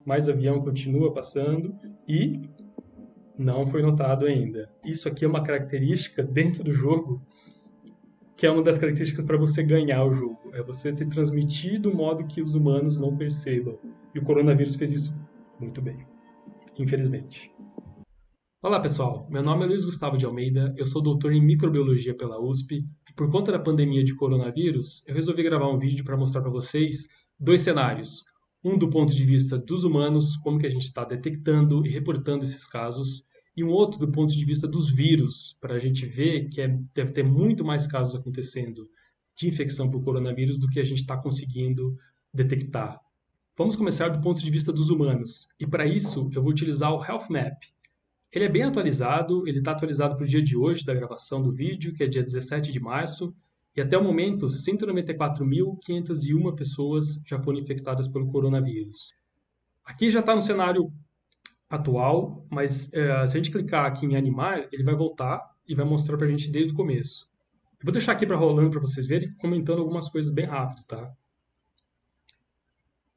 mais avião continua passando e não foi notado ainda. Isso aqui é uma característica dentro do jogo, que é uma das características para você ganhar o jogo. É você se transmitir do modo que os humanos não percebam. E o coronavírus fez isso muito bem, infelizmente. Olá pessoal, meu nome é Luiz Gustavo de Almeida, eu sou doutor em microbiologia pela USP e por conta da pandemia de coronavírus, eu resolvi gravar um vídeo para mostrar para vocês dois cenários. Um do ponto de vista dos humanos, como que a gente está detectando e reportando esses casos, e um outro do ponto de vista dos vírus, para a gente ver que deve ter muito mais casos acontecendo de infecção por coronavírus do que a gente está conseguindo detectar. Vamos começar do ponto de vista dos humanos, e para isso eu vou utilizar o Health Map. Ele é bem atualizado, ele está atualizado para o dia de hoje da gravação do vídeo, que é dia 17 de março, e até o momento 194.501 pessoas já foram infectadas pelo coronavírus. Aqui já está no cenário atual, mas se a gente clicar aqui em animar, ele vai voltar e vai mostrar para a gente desde o começo. Eu vou deixar aqui para rolando para vocês verem, comentando algumas coisas bem rápido, tá?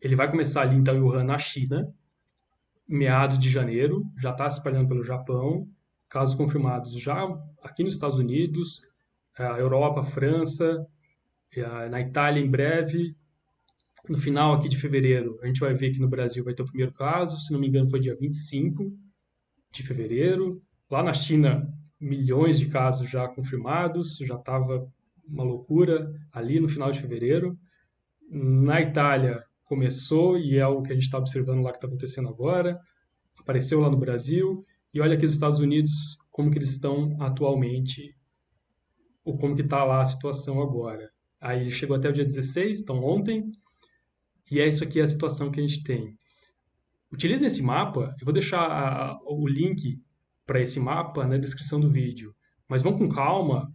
Ele vai começar ali então em Wuhan, na China, meados de janeiro, já está se espalhando pelo Japão, casos confirmados já aqui nos Estados Unidos, Europa, França, na Itália em breve. No final aqui de fevereiro, a gente vai ver que no Brasil vai ter o primeiro caso, se não me engano foi dia 25 de fevereiro. Lá na China, milhões de casos já confirmados, já estava uma loucura ali no final de fevereiro. Na Itália, começou e é o que a gente está observando lá que está acontecendo agora. Apareceu lá no Brasil e olha aqui os Estados Unidos como que eles estão atualmente ou como que está lá a situação agora. Aí ele chegou até o dia 16, então ontem, e é isso aqui a situação que a gente tem. Utilizem esse mapa, eu vou deixar o link para esse mapa na descrição do vídeo, mas vão com calma,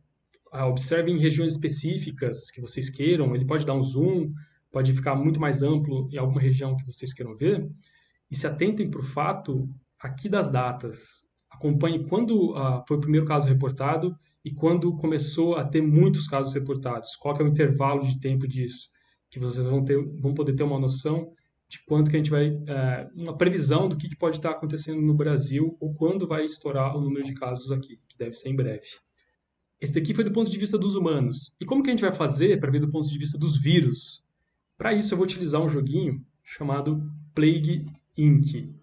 observem regiões específicas que vocês queiram, ele pode dar um zoom, pode ficar muito mais amplo em alguma região que vocês queiram ver, e se atentem para o fato aqui das datas. Acompanhe quando foi o primeiro caso reportado e quando começou a ter muitos casos reportados. Qual que é o intervalo de tempo disso? Que vocês vão poder ter uma noção de quanto que a gente vai... uma previsão do que pode estar acontecendo no Brasil ou quando vai estourar o número de casos aqui, que deve ser em breve. Esse daqui foi do ponto de vista dos humanos. E como que a gente vai fazer para ver do ponto de vista dos vírus? Para isso eu vou utilizar um joguinho chamado Plague Inc.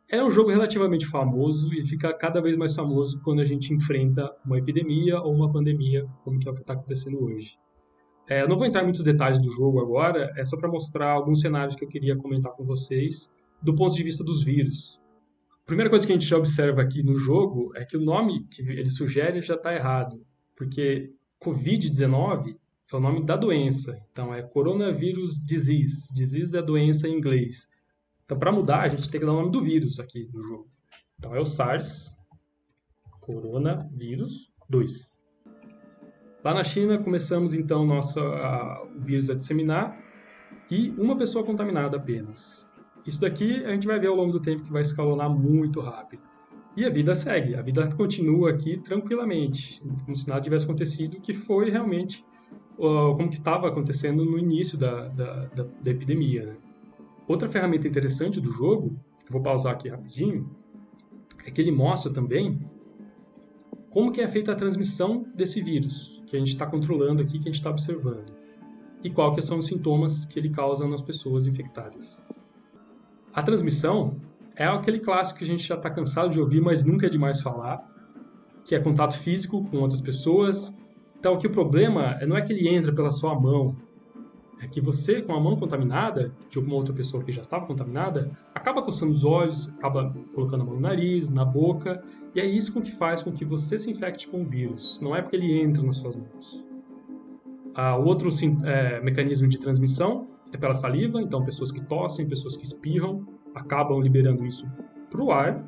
É um jogo relativamente famoso e fica cada vez mais famoso quando a gente enfrenta uma epidemia ou uma pandemia, como que é o que está acontecendo hoje. Eu não vou entrar em muitos detalhes do jogo agora, é só para mostrar alguns cenários que eu queria comentar com vocês do ponto de vista dos vírus. A primeira coisa que a gente já observa aqui no jogo é que o nome que ele sugere já está errado, porque Covid-19 é o nome da doença, então é Coronavirus Disease. Disease é doença em inglês. Então, para mudar, a gente tem que dar o nome do vírus aqui no jogo. Então, é o SARS Coronavírus 2. Lá na China, começamos então o vírus a disseminar e uma pessoa contaminada apenas. Isso daqui a gente vai ver ao longo do tempo que vai escalonar muito rápido. E a vida segue, a vida continua aqui tranquilamente, como se nada tivesse acontecido, que foi realmente como que estava acontecendo no início da epidemia. Né? Outra ferramenta interessante do jogo, que eu vou pausar aqui rapidinho, é que ele mostra também como que é feita a transmissão desse vírus, que a gente está controlando aqui, que a gente está observando, e quais que são os sintomas que ele causa nas pessoas infectadas. A transmissão é aquele clássico que a gente já está cansado de ouvir, mas nunca é demais falar, que é contato físico com outras pessoas. Então, aqui o problema não é que ele entra pela sua mão, é que você, com a mão contaminada, de alguma outra pessoa que já estava contaminada, acaba coçando os olhos, acaba colocando a mão no nariz, na boca, e é isso que faz com que você se infecte com o vírus. Não é porque ele entra nas suas mãos. O outro mecanismo de transmissão é pela saliva, então pessoas que tossem, pessoas que espirram, acabam liberando isso para o ar,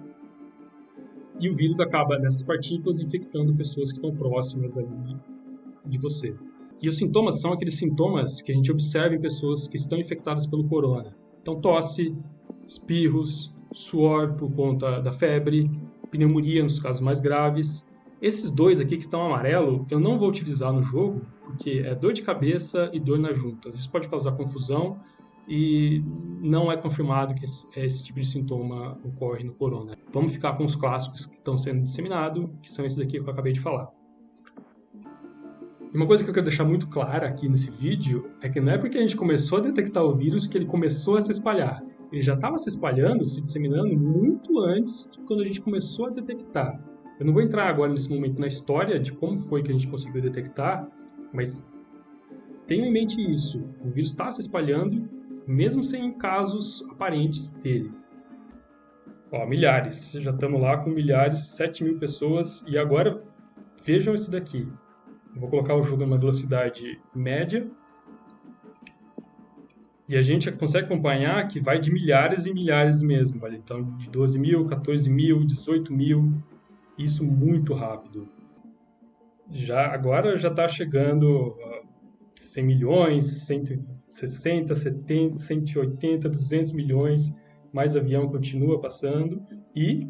e o vírus acaba nessas partículas infectando pessoas que estão próximas ali de você. E os sintomas são aqueles sintomas que a gente observa em pessoas que estão infectadas pelo corona. Então, tosse, espirros, suor por conta da febre, pneumonia nos casos mais graves. Esses dois aqui que estão amarelo, eu não vou utilizar no jogo, porque é dor de cabeça e dor nas juntas. Isso pode causar confusão e não é confirmado que esse tipo de sintoma ocorre no corona. Vamos ficar com os clássicos que estão sendo disseminados, que são esses aqui que eu acabei de falar. E uma coisa que eu quero deixar muito clara aqui nesse vídeo é que não é porque a gente começou a detectar o vírus que ele começou a se espalhar. Ele já estava se espalhando, se disseminando muito antes de quando a gente começou a detectar. Eu não vou entrar agora nesse momento na história de como foi que a gente conseguiu detectar, mas tenha em mente isso. O vírus está se espalhando, mesmo sem casos aparentes dele. Ó, milhares. Já estamos lá com milhares, 7.000 pessoas. E agora, vejam isso daqui. Eu vou colocar o jogo numa velocidade média. E a gente consegue acompanhar que vai de milhares em milhares mesmo. Vale? Então, de 12.000, 14.000, 18.000. Isso muito rápido. Agora já está chegando a 100 milhões, 160, 70, 180, 200 milhões. Mais avião continua passando e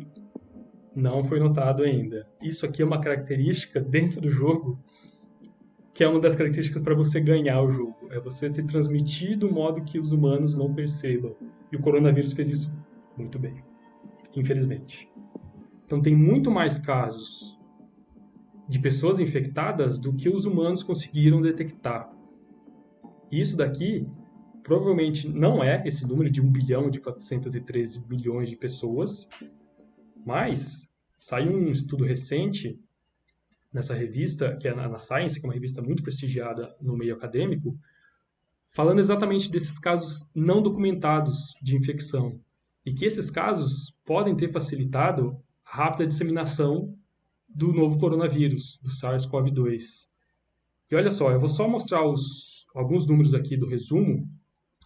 não foi notado ainda. Isso aqui é uma característica dentro do jogo, que é uma das características para você ganhar o jogo. É você se transmitir do modo que os humanos não percebam. E o coronavírus fez isso muito bem, infelizmente. Então tem muito mais casos de pessoas infectadas do que os humanos conseguiram detectar. E isso daqui provavelmente não é esse número de 1 bilhão de 413 milhões de pessoas, mas saiu um estudo recente nessa revista, que é na Science, que é uma revista muito prestigiada no meio acadêmico, falando exatamente desses casos não documentados de infecção, e que esses casos podem ter facilitado a rápida disseminação do novo coronavírus, do SARS-CoV-2. E olha só, eu vou só mostrar alguns números aqui do resumo,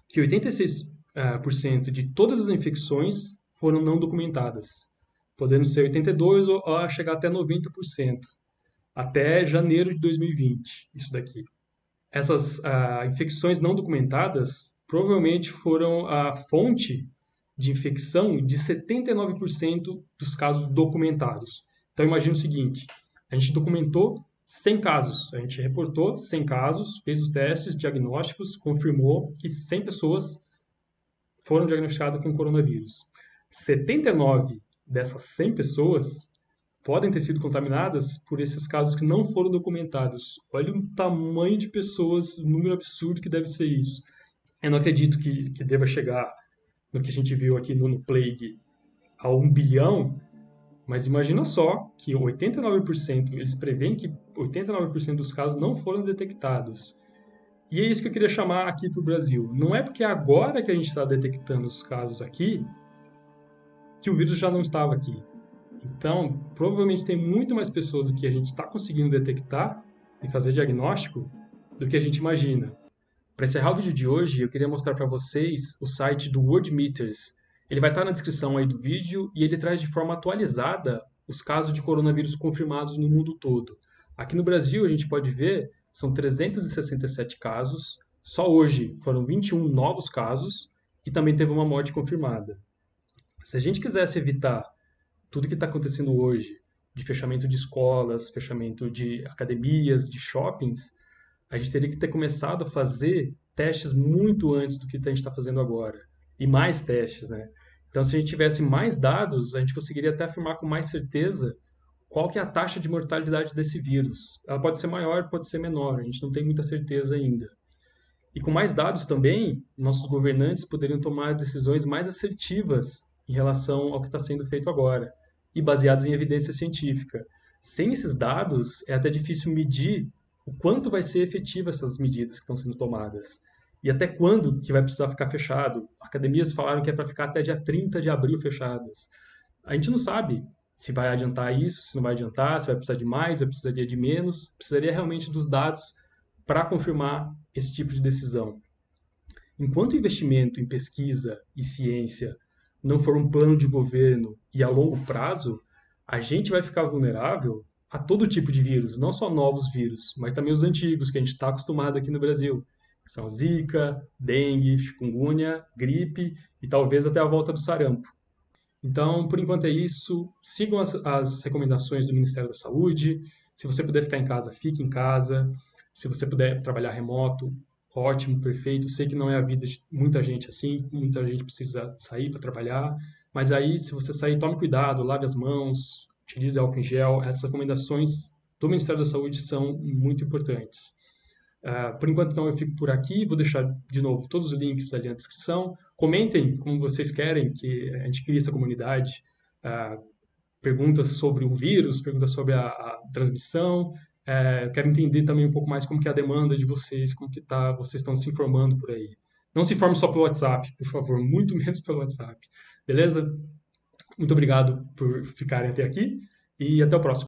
que 86% de todas as infecções foram não documentadas, podendo ser 82% ou chegar até 90%, até janeiro de 2020, isso daqui. Essas infecções não documentadas provavelmente foram a fonte de infecção de 79% dos casos documentados. Então imagine o seguinte, a gente documentou 100 casos, a gente reportou 100 casos, fez os testes diagnósticos, confirmou que 100 pessoas foram diagnosticadas com coronavírus. 79 dessas 100 pessoas podem ter sido contaminadas por esses casos que não foram documentados. Olha o tamanho de pessoas, o número absurdo que deve ser isso. Eu não acredito que deva chegar no que a gente viu aqui no Plague a 1 bilhão, mas imagina só que 89%, eles preveem que 89% dos casos não foram detectados. E é isso que eu queria chamar aqui para o Brasil. Não é porque agora que a gente está detectando os casos aqui que o vírus já não estava aqui. Então, provavelmente tem muito mais pessoas do que a gente está conseguindo detectar e fazer diagnóstico do que a gente imagina. Para encerrar o vídeo de hoje, eu queria mostrar para vocês o site do Worldmeters. Ele vai estar na descrição aí do vídeo e ele traz de forma atualizada os casos de coronavírus confirmados no mundo todo. Aqui no Brasil, a gente pode ver, são 367 casos. Só hoje foram 21 novos casos e também teve uma morte confirmada. Se a gente quisesse evitar tudo que está acontecendo hoje, de fechamento de escolas, fechamento de academias, de shoppings, a gente teria que ter começado a fazer testes muito antes do que a gente está fazendo agora. E mais testes, né? Então, se a gente tivesse mais dados, a gente conseguiria até afirmar com mais certeza qual que é a taxa de mortalidade desse vírus. Ela pode ser maior, pode ser menor, a gente não tem muita certeza ainda. E com mais dados também, nossos governantes poderiam tomar decisões mais assertivas em relação ao que está sendo feito agora, e baseados em evidência científica. Sem esses dados, é até difícil medir o quanto vai ser efetiva essas medidas que estão sendo tomadas. E até quando que vai precisar ficar fechado. Academias falaram que é para ficar até dia 30 de abril fechadas. A gente não sabe se vai adiantar isso, se não vai adiantar, se vai precisar de mais, vai precisaria de menos. Precisaria realmente dos dados para confirmar esse tipo de decisão. Enquanto o investimento em pesquisa e ciência não for um plano de governo e a longo prazo, a gente vai ficar vulnerável a todo tipo de vírus, não só novos vírus, mas também os antigos que a gente está acostumado aqui no Brasil, que são Zika, dengue, chikungunya, gripe e talvez até a volta do sarampo. Então, por enquanto é isso. Sigam as recomendações do Ministério da Saúde. Se você puder ficar em casa, fique em casa. Se você puder trabalhar remoto, ótimo, perfeito. Sei que não é a vida de muita gente assim, muita gente precisa sair para trabalhar, mas aí, se você sair, tome cuidado, lave as mãos, utilize álcool em gel. Essas recomendações do Ministério da Saúde são muito importantes. Por enquanto, então, eu fico por aqui. Vou deixar, de novo, todos os links ali na descrição. Comentem como vocês querem que a gente crie essa comunidade. Perguntas sobre o vírus, perguntas sobre a transmissão. Quero entender também um pouco mais como que é a demanda de vocês, como que tá, vocês estão se informando por aí. Não se informe só pelo WhatsApp, por favor, muito menos pelo WhatsApp. Beleza? Muito obrigado por ficarem até aqui e até o próximo.